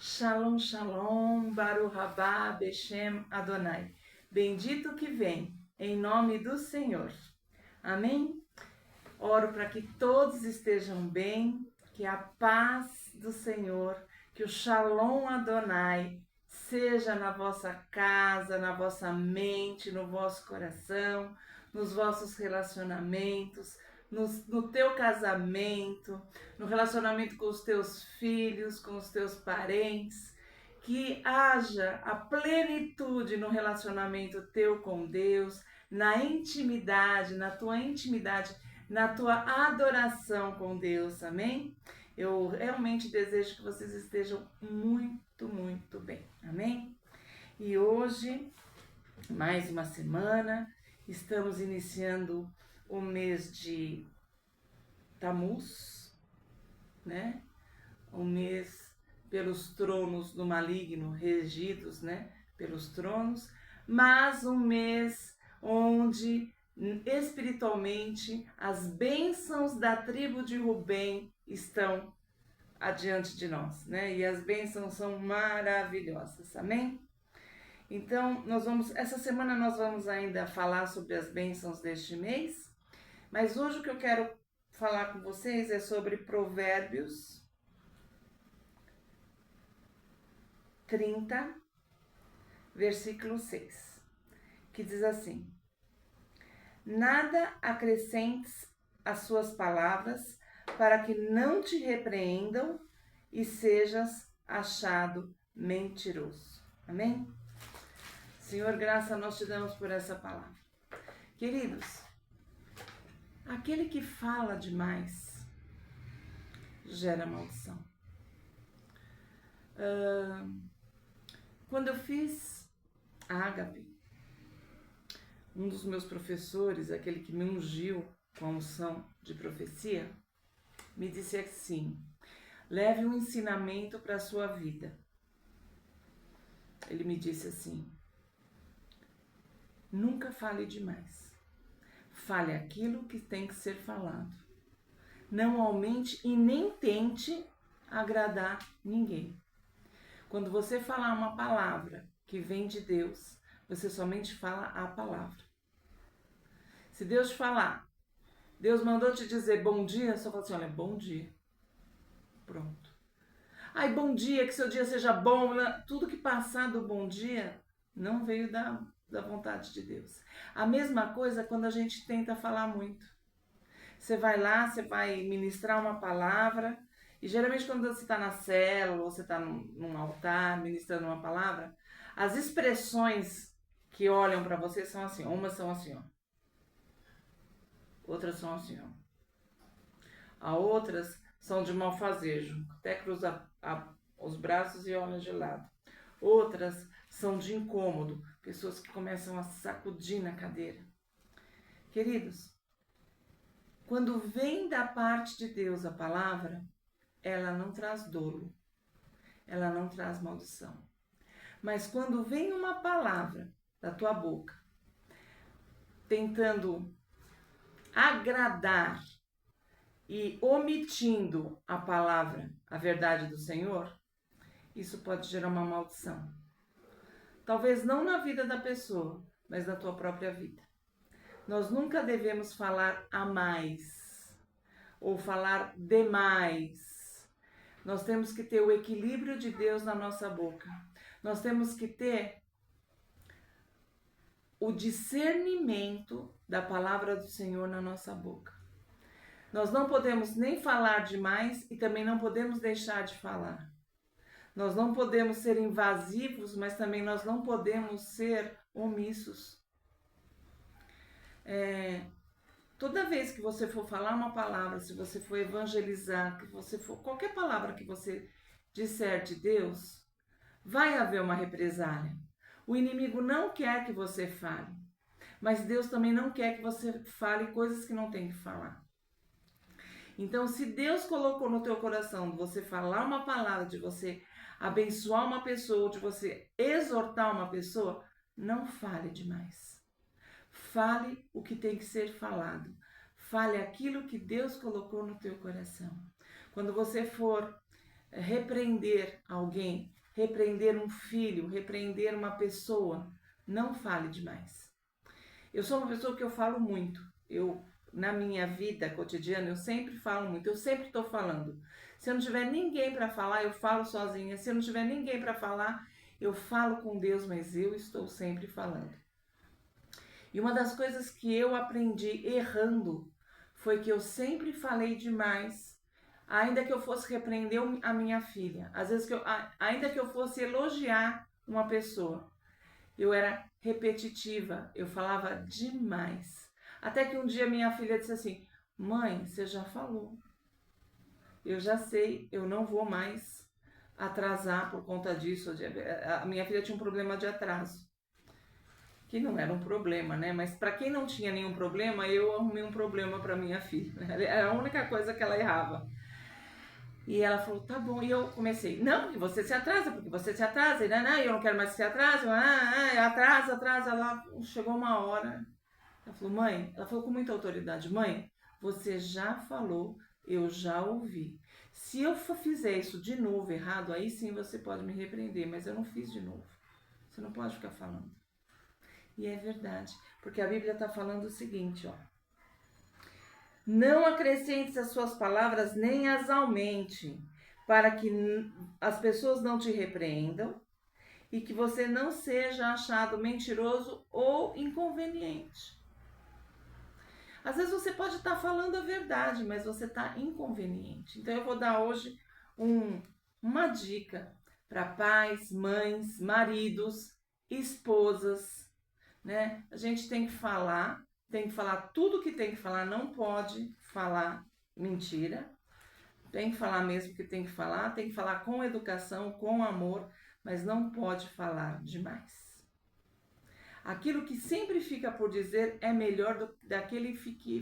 Shalom, shalom, Baruch Rabá, Beshem Adonai. Bendito que vem, em nome do Senhor. Amém? Oro para que todos estejam bem, que a paz do Senhor, que o Shalom Adonai seja na vossa casa, na vossa mente, no vosso coração, nos vossos relacionamentos, no teu casamento, no relacionamento com os teus filhos, com os teus parentes, que haja a plenitude no relacionamento teu com Deus, na intimidade, na tua intimidade, na tua adoração com Deus, amém? Eu realmente desejo que vocês estejam muito, muito bem, amém? E hoje, mais uma semana, estamos iniciando o mês de Tamuz, né? O mês pelos tronos do maligno, regidos, né? Pelos tronos, mas um mês onde espiritualmente as bênçãos da tribo de Rubem estão adiante de nós, né? E as bênçãos são maravilhosas, amém? Então, essa semana nós vamos ainda falar sobre as bênçãos deste mês, mas hoje o que eu quero falar com vocês é sobre Provérbios 30, versículo 6, que diz assim: Nada acrescentes às suas palavras, para que não te repreendam e sejas achado mentiroso. Amém? Senhor, graça nós te damos por essa palavra. Queridos, aquele que fala demais gera maldição. Quando eu fiz a Ágape, um dos meus professores, aquele que me ungiu com a unção de profecia, me disse assim: leve um ensinamento para a sua vida. Ele me disse assim: nunca fale demais. Fale aquilo que tem que ser falado. Não aumente e nem tente agradar ninguém. Quando você falar uma palavra que vem de Deus, você somente fala a palavra. Se Deus te falar, Deus mandou te dizer bom dia, só fala assim: olha, bom dia. Pronto. Ai, bom dia, que seu dia seja bom. Tudo que passar do bom dia não veio da vontade de Deus. A mesma coisa quando a gente tenta falar muito. Você vai lá, você vai ministrar uma palavra, e geralmente quando você está na célula, ou você está num altar ministrando uma palavra, as expressões que olham para você são assim, umas são assim, ó. Outras são assim, ó. As outras são de malfazejo, até cruza os braços e olha de lado. Outras são de incômodo, pessoas que começam a sacudir na cadeira. Queridos, quando vem da parte de Deus a palavra, ela não traz dolo, ela não traz maldição. Mas quando vem uma palavra da tua boca, tentando agradar e omitindo a palavra, a verdade do Senhor, isso pode gerar uma maldição. Talvez não na vida da pessoa, mas na tua própria vida. Nós nunca devemos falar a mais ou falar demais. Nós temos que ter o equilíbrio de Deus na nossa boca. Nós temos que ter o discernimento da palavra do Senhor na nossa boca. Nós não podemos nem falar demais e também não podemos deixar de falar. Nós não podemos ser invasivos, mas também nós não podemos ser omissos. Toda vez que você for falar uma palavra, se você for evangelizar, que você for qualquer palavra que você disser de Deus, vai haver uma represália. O inimigo não quer que você fale, mas Deus também não quer que você fale coisas que não tem que falar. Então, se Deus colocou no teu coração de você falar uma palavra, de você abençoar uma pessoa, de você exortar uma pessoa, não fale demais. Fale o que tem que ser falado. Fale aquilo que Deus colocou no teu coração. Quando você for repreender alguém, repreender um filho, repreender uma pessoa, não fale demais. Eu sou uma pessoa que eu falo muito. Na minha vida cotidiana, eu sempre falo muito, eu sempre estou falando. Se eu não tiver ninguém para falar, eu falo sozinha. Se eu não tiver ninguém para falar, eu falo com Deus, mas eu estou sempre falando. E uma das coisas que eu aprendi errando foi que eu sempre falei demais, ainda que eu fosse repreender a minha filha, às vezes ainda que eu fosse elogiar uma pessoa, eu era repetitiva, eu falava demais. Até que um dia minha filha disse assim: mãe, você já falou. Eu já sei, eu não vou mais atrasar por conta disso. A minha filha tinha um problema de atraso. Que não era um problema, né? Mas para quem não tinha nenhum problema, eu arrumei um problema para minha filha. Era a única coisa que ela errava. E ela falou, tá bom. E eu comecei, não, você se atrasa, porque você se atrasa. E não, eu não quero mais que você atrase. Atrasa. Ela chegou uma hora. Ela falou, mãe, ela falou com muita autoridade, mãe, você já falou, eu já ouvi. Se eu fizer isso de novo errado, aí sim você pode me repreender, mas eu não fiz de novo. Você não pode ficar falando. E é verdade, porque a Bíblia está falando o seguinte, ó. Não acrescentes as suas palavras, nem as aumente, para que as pessoas não te repreendam e que você não seja achado mentiroso ou inconveniente. Às vezes você pode estar falando a verdade, mas você está inconveniente. Então eu vou dar hoje uma dica para pais, mães, maridos, esposas, né? A gente tem que falar tudo que tem que falar, não pode falar mentira. Tem que falar mesmo o que tem que falar com educação, com amor, mas não pode falar demais. Aquilo que sempre fica por dizer é melhor do que daquele que